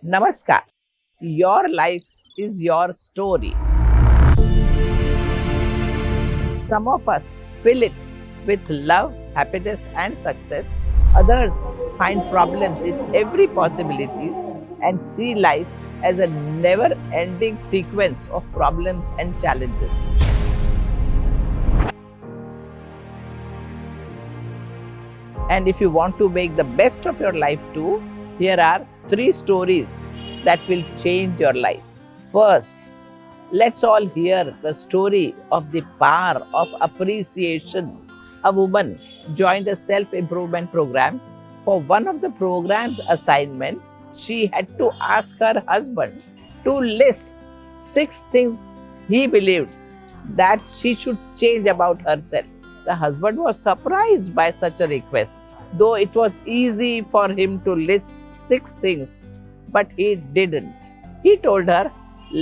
Namaskar. Your life is your story. Some of us fill it with love, happiness, and success. Others find problems in every possibilities and see life as a never-ending sequence of problems and challenges. And if you want to make the best of your life too, here are 3 stories that will change your life. First, let's all hear the story of the power of appreciation. A woman joined a self-improvement program. For one of the program's assignments, she had to ask her husband to list 6 things he believed that she should change about herself. The husband was surprised by such a request, though it was easy for him to list 6 things, but he didn't. He told her,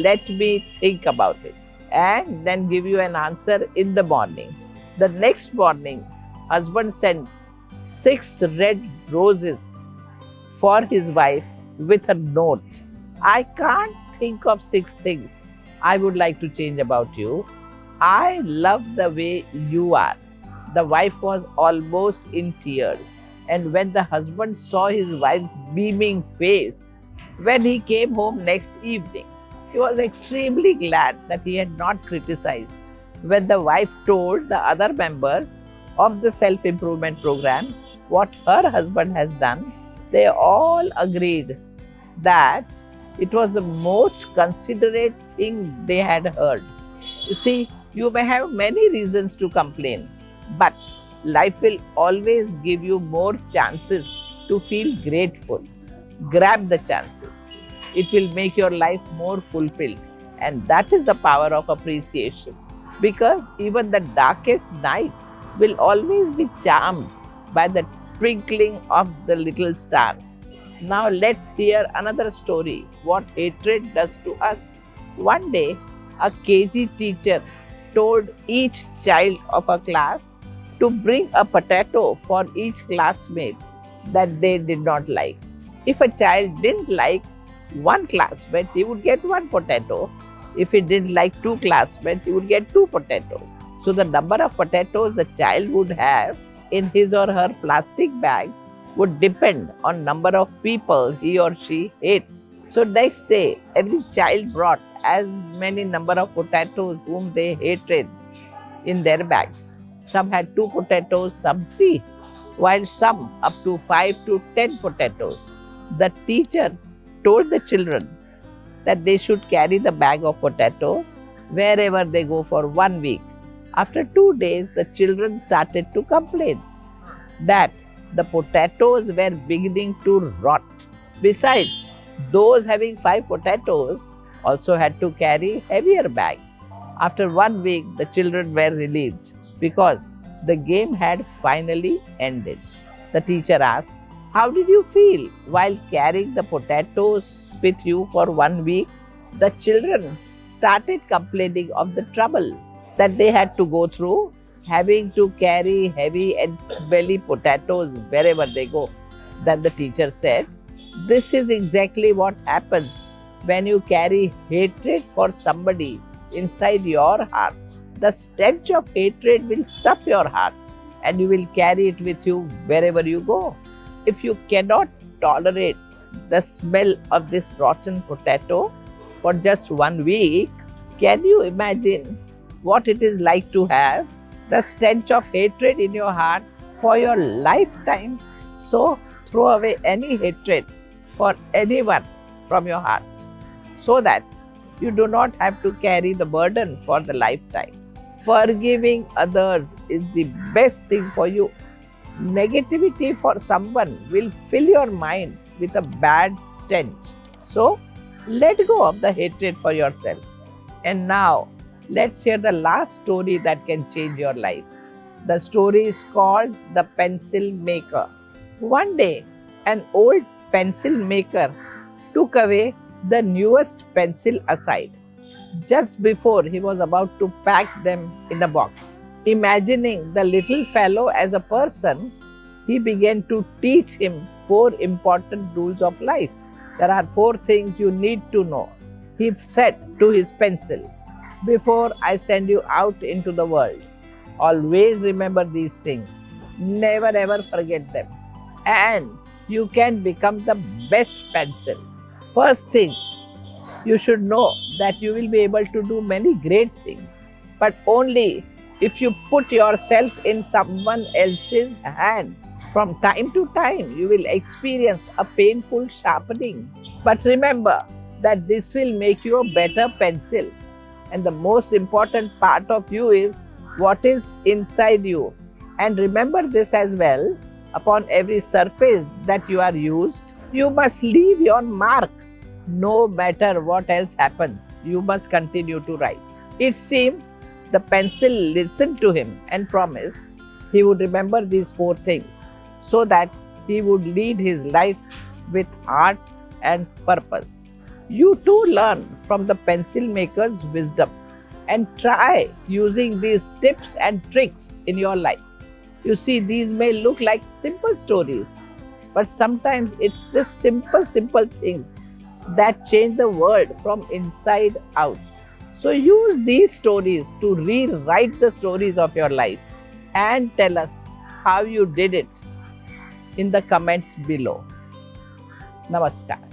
"Let me think about it and then give you an answer in the morning." The next morning, husband sent 6 red roses for his wife with a note. "I can't think of 6 things I would like to change about you. I love the way you are." The wife was almost in tears. And when the husband saw his wife's beaming face, when he came home next evening, he was extremely glad that he had not criticized. When the wife told the other members of the self-improvement program what her husband has done, they all agreed that it was the most considerate thing they had heard. You see, you may have many reasons to complain, but life will always give you more chances to feel grateful. Grab the chances. It will make your life more fulfilled. And that is the power of appreciation. Because even the darkest night will always be charmed by the twinkling of the little stars. Now let's hear another story, what hatred does to us. One day, a KG teacher told each child of a class to bring a potato for each classmate that they did not like. If a child didn't like one classmate, he would get 1 potato. If he didn't like 2 classmates, he would get 2 potatoes. So the number of potatoes the child would have in his or her plastic bag would depend on number of people he or she hates. So next day, every child brought as many number of potatoes whom they hated in their bags. Some had 2 potatoes, some 3, while some up to 5 to 10 potatoes. The teacher told the children that they should carry the bag of potatoes wherever they go for 1 week. After 2 days, the children started to complain that the potatoes were beginning to rot. Besides, those having 5 potatoes also had to carry heavier bag. After 1 week, the children were relieved because the game had finally ended. The teacher asked, "How did you feel while carrying the potatoes with you for 1 week?" The children started complaining of the trouble that they had to go through, having to carry heavy and smelly potatoes wherever they go. Then the teacher said, "This is exactly what happens when you carry hatred for somebody inside your heart. The stench of hatred will stuff your heart and you will carry it with you wherever you go. If you cannot tolerate the smell of this rotten potato for just 1 week, can you imagine what it is like to have the stench of hatred in your heart for your lifetime?" So throw away any hatred for anyone from your heart so that you do not have to carry the burden for the lifetime. Forgiving others is the best thing for you. Negativity for someone will fill your mind with a bad stench. So let go of the hatred for yourself. And now let's hear the last story that can change your life. The story is called The Pencil Maker. One day, an old pencil maker took away the newest pencil aside just before he was about to pack them in a box. Imagining the little fellow as a person, he began to teach him 4 important rules of life. There are 4 things you need to know. He said to his pencil, before I send you out into the world, always remember these things. Never ever forget them. And you can become the best pencil. First thing, you should know that you will be able to do many great things, but only if you put yourself in someone else's hand. From time to time, you will experience a painful sharpening. But remember that this will make you a better pencil. And the most important part of you is what is inside you. And remember this as well, upon every surface that you are used, you must leave your mark. No matter what else happens, you must continue to write. It seemed the pencil listened to him and promised he would remember these 4 things so that he would lead his life with art and purpose. You too learn from the pencil maker's wisdom and try using these tips and tricks in your life. You see, these may look like simple stories, but sometimes it's the simple things that change the world from inside out. So use these stories to rewrite the stories of your life and tell us how you did it in the comments below. Namaskar.